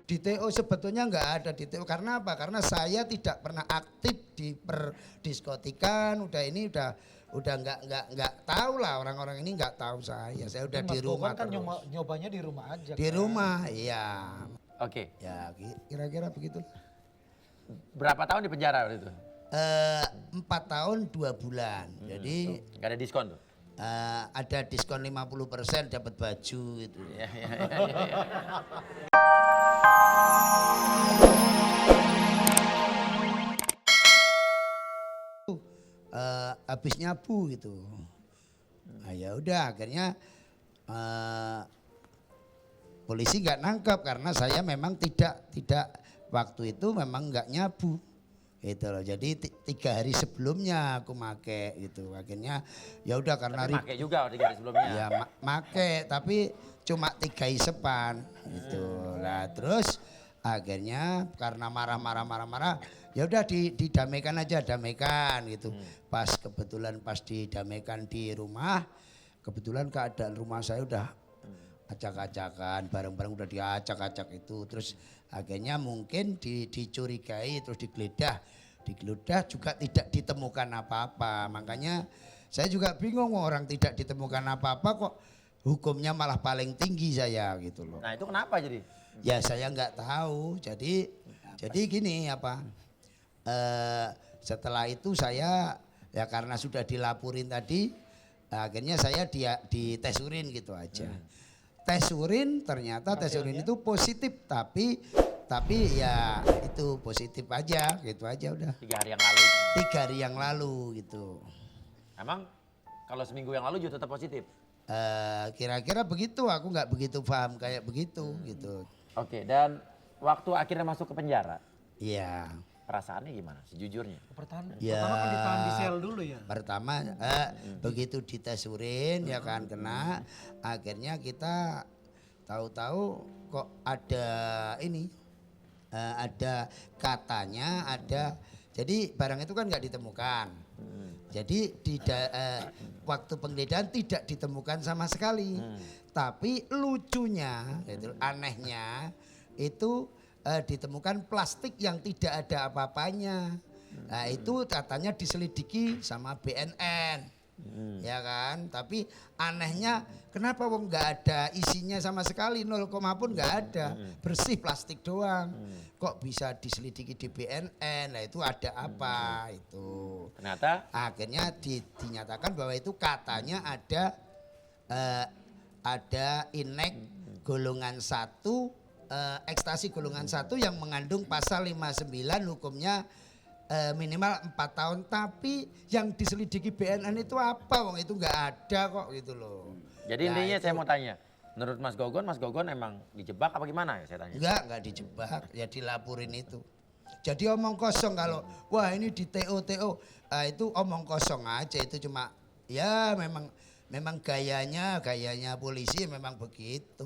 di TO sebetulnya nggak ada di TO. Karena apa? Karena saya tidak pernah aktif di perdiskotikan. Udah nggak tahu lah, orang-orang ini nggak tahu saya. Saya udah di rumah kan terus. nyobanya di rumah aja. Di rumah, iya. Oke. Ya kira-kira begitu. Berapa tahun di penjara waktu itu? 4 tahun 2 bulan. Jadi Gak ada diskon tuh? ada diskon 50% dapat baju gitu. Iya. Habis nyabu gitu. Nah, ya udah akhirnya polisi nggak nangkep karena saya memang tidak waktu itu memang nggak nyabu gitu loh. Jadi 3 hari sebelumnya aku make gitu. Akhirnya ya udah karena Make juga 3 hari sebelumnya. ya make tapi cuma 3 isepan gitu. Lah terus akhirnya karena marah ya udah didamaikan aja, damaikan gitu. Pas kebetulan didamaikan di rumah, kebetulan keadaan rumah saya udah acak-acakan, barang-barang udah diacak-acak itu. Terus akhirnya mungkin dicurigai, terus digeledah juga tidak ditemukan apa-apa. Makanya saya juga bingung, orang tidak ditemukan apa-apa kok hukumnya malah paling tinggi saya gitu loh. Nah itu kenapa jadi? Ya saya nggak tahu. Jadi gini apa? Setelah itu saya ya karena sudah dilaporin tadi, akhirnya saya dites urin gitu aja. Tes urin ternyata tes urin itu positif tapi ya itu positif aja gitu aja udah. 3 hari yang lalu. 3 hari yang lalu gitu. Emang kalau seminggu yang lalu juga tetap positif? Kira-kira begitu, aku nggak begitu paham kayak begitu gitu. Oke, dan waktu akhirnya masuk ke penjara, Iya. perasaannya gimana sejujurnya? Pertama Ya. kan ditahan di sel dulu ya. Pertama begitu dites urin ya kan kena, akhirnya kita tahu-tahu kok ada ini, ada katanya ada, jadi barang itu kan nggak ditemukan. Jadi waktu penggeledahan tidak ditemukan sama sekali. Tapi lucunya, gitu, anehnya itu ditemukan plastik yang tidak ada apa-apanya. Nah itu katanya diselidiki sama BNN. Ya kan, tapi anehnya kenapa wong nggak ada isinya sama sekali, 0, pun nggak ada, bersih plastik doang. Kok bisa diselidiki di BNN? Nah itu ada apa itu? Ternyata Akhirnya dinyatakan bahwa itu katanya ada inek golongan 1, ekstasi golongan 1 yang mengandung pasal 59 hukumnya minimal 4 tahun, tapi yang diselidiki BNN itu apa? Wong itu nggak ada kok gitu loh. jadi Nah, intinya itu- saya mau tanya, menurut Mas Gogon emang dijebak apa gimana ya saya tanya? Enggak dijebak, ya dilaporin itu. Jadi omong kosong kalau wah ini di TO, itu omong kosong aja, itu cuma ya memang gayanya polisi memang begitu.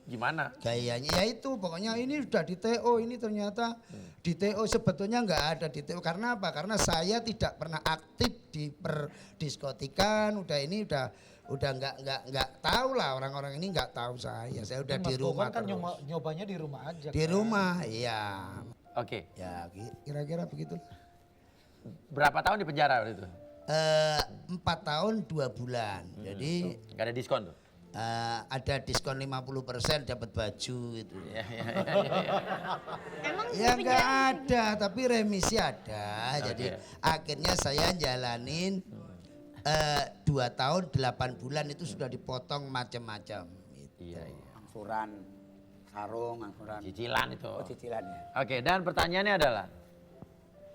Gimana? Gayanya ya itu pokoknya ini sudah di TO, ini ternyata di TO sebetulnya nggak ada di TO. Karena apa? Karena saya tidak pernah aktif di perdiskotikan, udah nggak tahu lah, orang-orang ini nggak tahu saya. Saya udah di rumah kan terus. nyobanya di rumah aja. Di rumah, iya. Oke, Ya kira-kira begitu. berapa tahun di penjara waktu itu? 4 tahun 2 bulan. Jadi Gak ada diskon tuh? ada diskon 50% dapat baju gitu. Iya. Emang di Ya nggak penjara ada, tapi remisi ada. Jadi Oke. akhirnya saya jalanin 2 tahun 8 bulan itu sudah dipotong macam-macam. Gitu. Iya. Angsuran, sarung, angsuran. Cicilan itu. Oh, cicilannya. Oke, dan pertanyaannya adalah,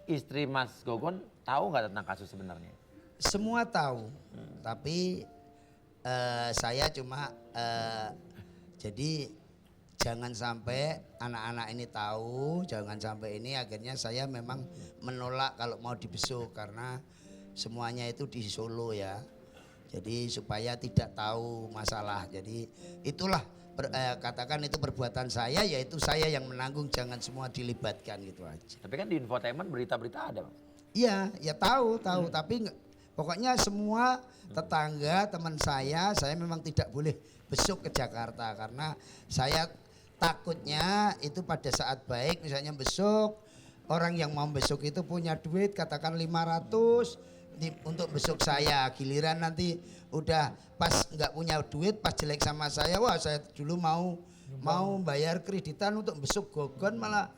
istri Mas Gogon tahu nggak tentang kasus sebenarnya? Semua tahu, tapi saya cuma jadi jangan sampai anak-anak ini tahu, jangan sampai ini, akhirnya saya memang menolak kalau mau dibesuk karena semuanya itu di Solo ya. Jadi supaya tidak tahu masalah. Jadi itulah katakan itu perbuatan saya, yaitu saya yang menanggung, jangan semua dilibatkan gitu aja. Tapi kan di infotainment berita-berita ada, Bang. Iya, ya tahu, tapi pokoknya semua tetangga, teman saya memang tidak boleh besuk ke Jakarta karena saya takutnya itu pada saat baik misalnya besok orang yang mau besok itu punya duit katakan 500 untuk besok saya, giliran nanti udah pas nggak punya duit, pas jelek sama saya, wah saya dulu mau bayar kreditan untuk besok Gogon malah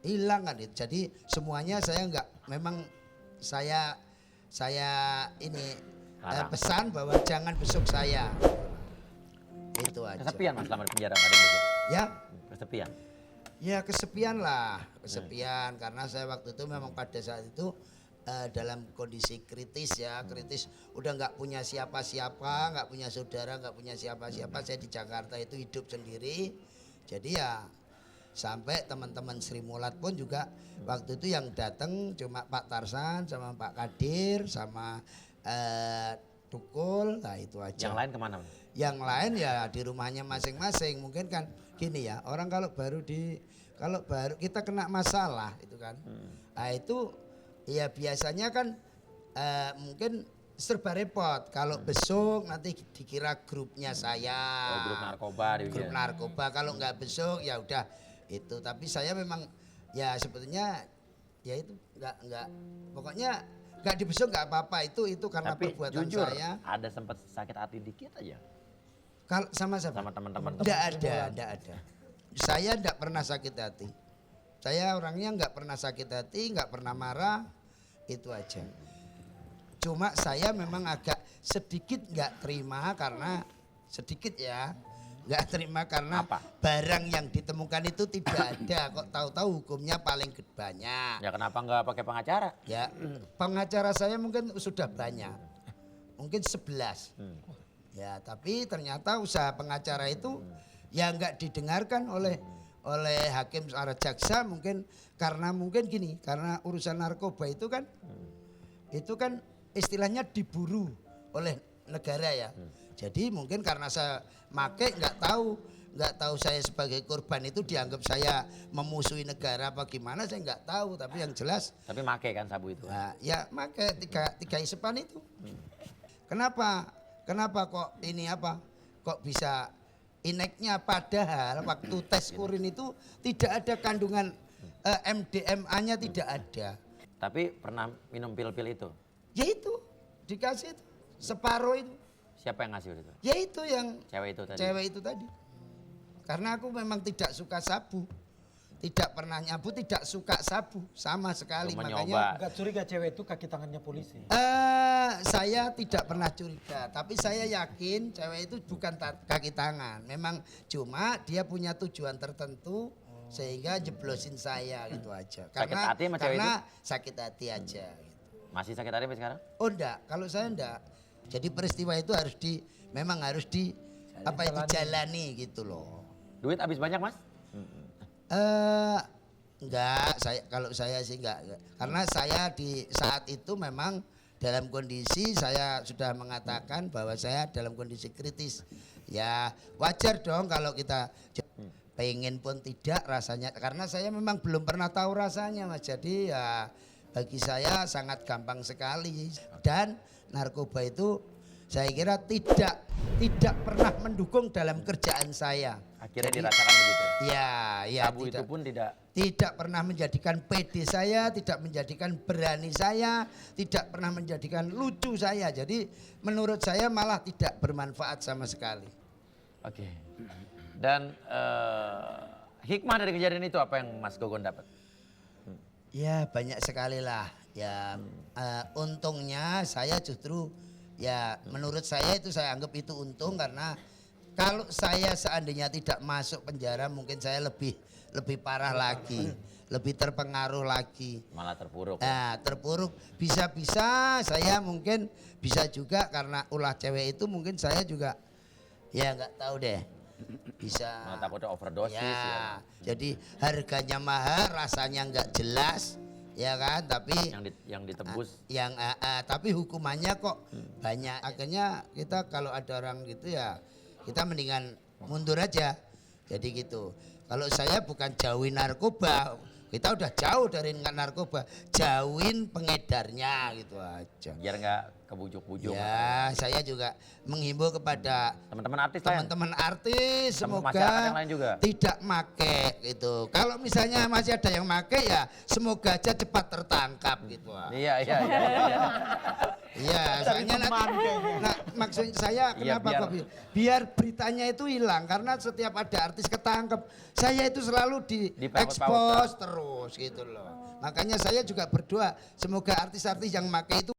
hilang kan itu. Jadi semuanya saya nggak, memang saya ini pesan bahwa jangan besok saya. Itu aja. Kesepian Mas selama di penjara nggak ada yang besok? Ya, Kesepian. ya kesepian lah, kesepian karena saya waktu itu memang pada saat itu dalam kondisi kritis ya, kritis udah nggak punya siapa-siapa, nggak punya saudara, nggak punya siapa-siapa. Saya di Jakarta itu hidup sendiri, jadi ya sampai teman-teman Sri Mulat pun juga waktu itu yang datang cuma Pak Tarsan sama Pak Kadir sama Tukul, nah itu aja. Yang lain kemana Mas? Yang lain ya di rumahnya masing-masing. Mungkin kan gini ya, orang kalau baru kita kena masalah itu kan, nah itu ya biasanya kan mungkin serba repot. Kalau besok nanti dikira grupnya saya. Oh, grup narkoba. Grup narkoba. Kalau nggak besok ya udah itu. Tapi saya memang ya sebetulnya ya itu nggak pokoknya nggak dibesuk nggak apa-apa, itu karena Tapi perbuatan jujur, saya. ada sempat sakit hati dikit aja Kalau sama siapa? sama teman-teman. Enggak ada. Saya enggak pernah sakit hati. Saya orangnya enggak pernah sakit hati, enggak pernah marah, itu aja. Cuma saya memang agak sedikit enggak terima karena sedikit ya. Enggak terima karena Apa? barang yang ditemukan itu tidak ada. Kok tahu-tahu hukumnya paling banyak. Ya kenapa nggak pakai pengacara? Ya, pengacara saya mungkin sudah banyak. Mungkin 11. Ya, tapi ternyata usaha pengacara itu ya nggak didengarkan oleh hakim secara jaksa, mungkin karena gini, karena urusan narkoba itu kan istilahnya diburu oleh negara ya. Jadi mungkin karena saya make nggak tahu saya sebagai korban itu dianggap saya memusuhi negara apa gimana, saya nggak tahu, tapi yang jelas Tapi make kan sabu itu. nah, ya make tiga isepan itu. Kenapa kok ini kok bisa ineknya, padahal waktu tes urin itu tidak ada kandungan MDMA-nya, tidak ada. Tapi pernah minum pil-pil itu? Ya itu dikasih itu separuh itu. Siapa yang ngasih itu? Ya itu yang Cewek itu tadi? Karena aku memang tidak suka sabu, tidak pernah nyabu, tidak suka sabu sama sekali. Cuma Makanya nyoba. Enggak curiga cewek itu kaki tangannya polisi. saya tidak pernah curiga, tapi saya yakin cewek itu bukan kaki tangan. Memang cuma dia punya tujuan tertentu sehingga jeblosin saya gitu aja. Sakit hati sama cewek itu? Sakit hati aja. Gitu. Masih sakit hati sampai sekarang? Oh enggak, kalau saya enggak. Jadi peristiwa itu memang harus dijalani gitu loh. Duit habis banyak Mas? Enggak, kalau saya sih enggak. Karena saya di saat itu memang dalam kondisi, saya sudah mengatakan bahwa saya dalam kondisi kritis. Ya wajar dong kalau kita pengen pun tidak rasanya, karena saya memang belum pernah tahu rasanya Mas. Jadi ya bagi saya sangat gampang sekali. Dan narkoba itu saya kira tidak pernah mendukung dalam kerjaan saya. Akhirnya dirasakan begitu? Ya, Sabu itu pun tidak pernah menjadikan PD saya, tidak menjadikan berani saya, tidak pernah menjadikan lucu saya. Jadi menurut saya malah tidak bermanfaat sama sekali. Oke. Dan hikmah dari kejadian itu apa yang Mas Gogon dapat? Ya banyak sekali lah. Ya untungnya saya justru ya menurut saya itu saya anggap itu untung, karena kalau saya seandainya tidak masuk penjara mungkin saya lebih parah lagi, lebih terpengaruh lagi. Malah terpuruk. Nah, terpuruk, bisa-bisa saya mungkin bisa juga karena ulah cewek itu, mungkin saya juga ya nggak tahu deh, bisa Malah takutnya overdosis. ya. Jadi harganya mahal, rasanya nggak jelas, ya kan? Tapi Yang ditebus. tapi hukumannya kok banyak. Akhirnya kita kalau ada orang gitu ya kita mendingan mundur aja. Jadi gitu. Kalau saya bukan jauhin narkoba, kita udah jauh dari narkoba, jauhin pengedarnya gitu aja. Biar nggak kebujuk-bujuk. Ya, saya juga menghimbau kepada Teman-teman artis lain. teman-teman artis Sama semoga masyarakat yang lain juga. tidak make gitu. Kalau misalnya masih ada yang make ya semoga aja cepat tertangkap gitu. Iya. Iya, soalnya nanti, nah, maksud saya Iya, kenapa kok biar beritanya itu hilang karena setiap ada artis ketangkep, saya itu selalu Dipaut-pautkan. diekspos terus gitu loh. Makanya saya juga berdoa semoga artis-artis yang make itu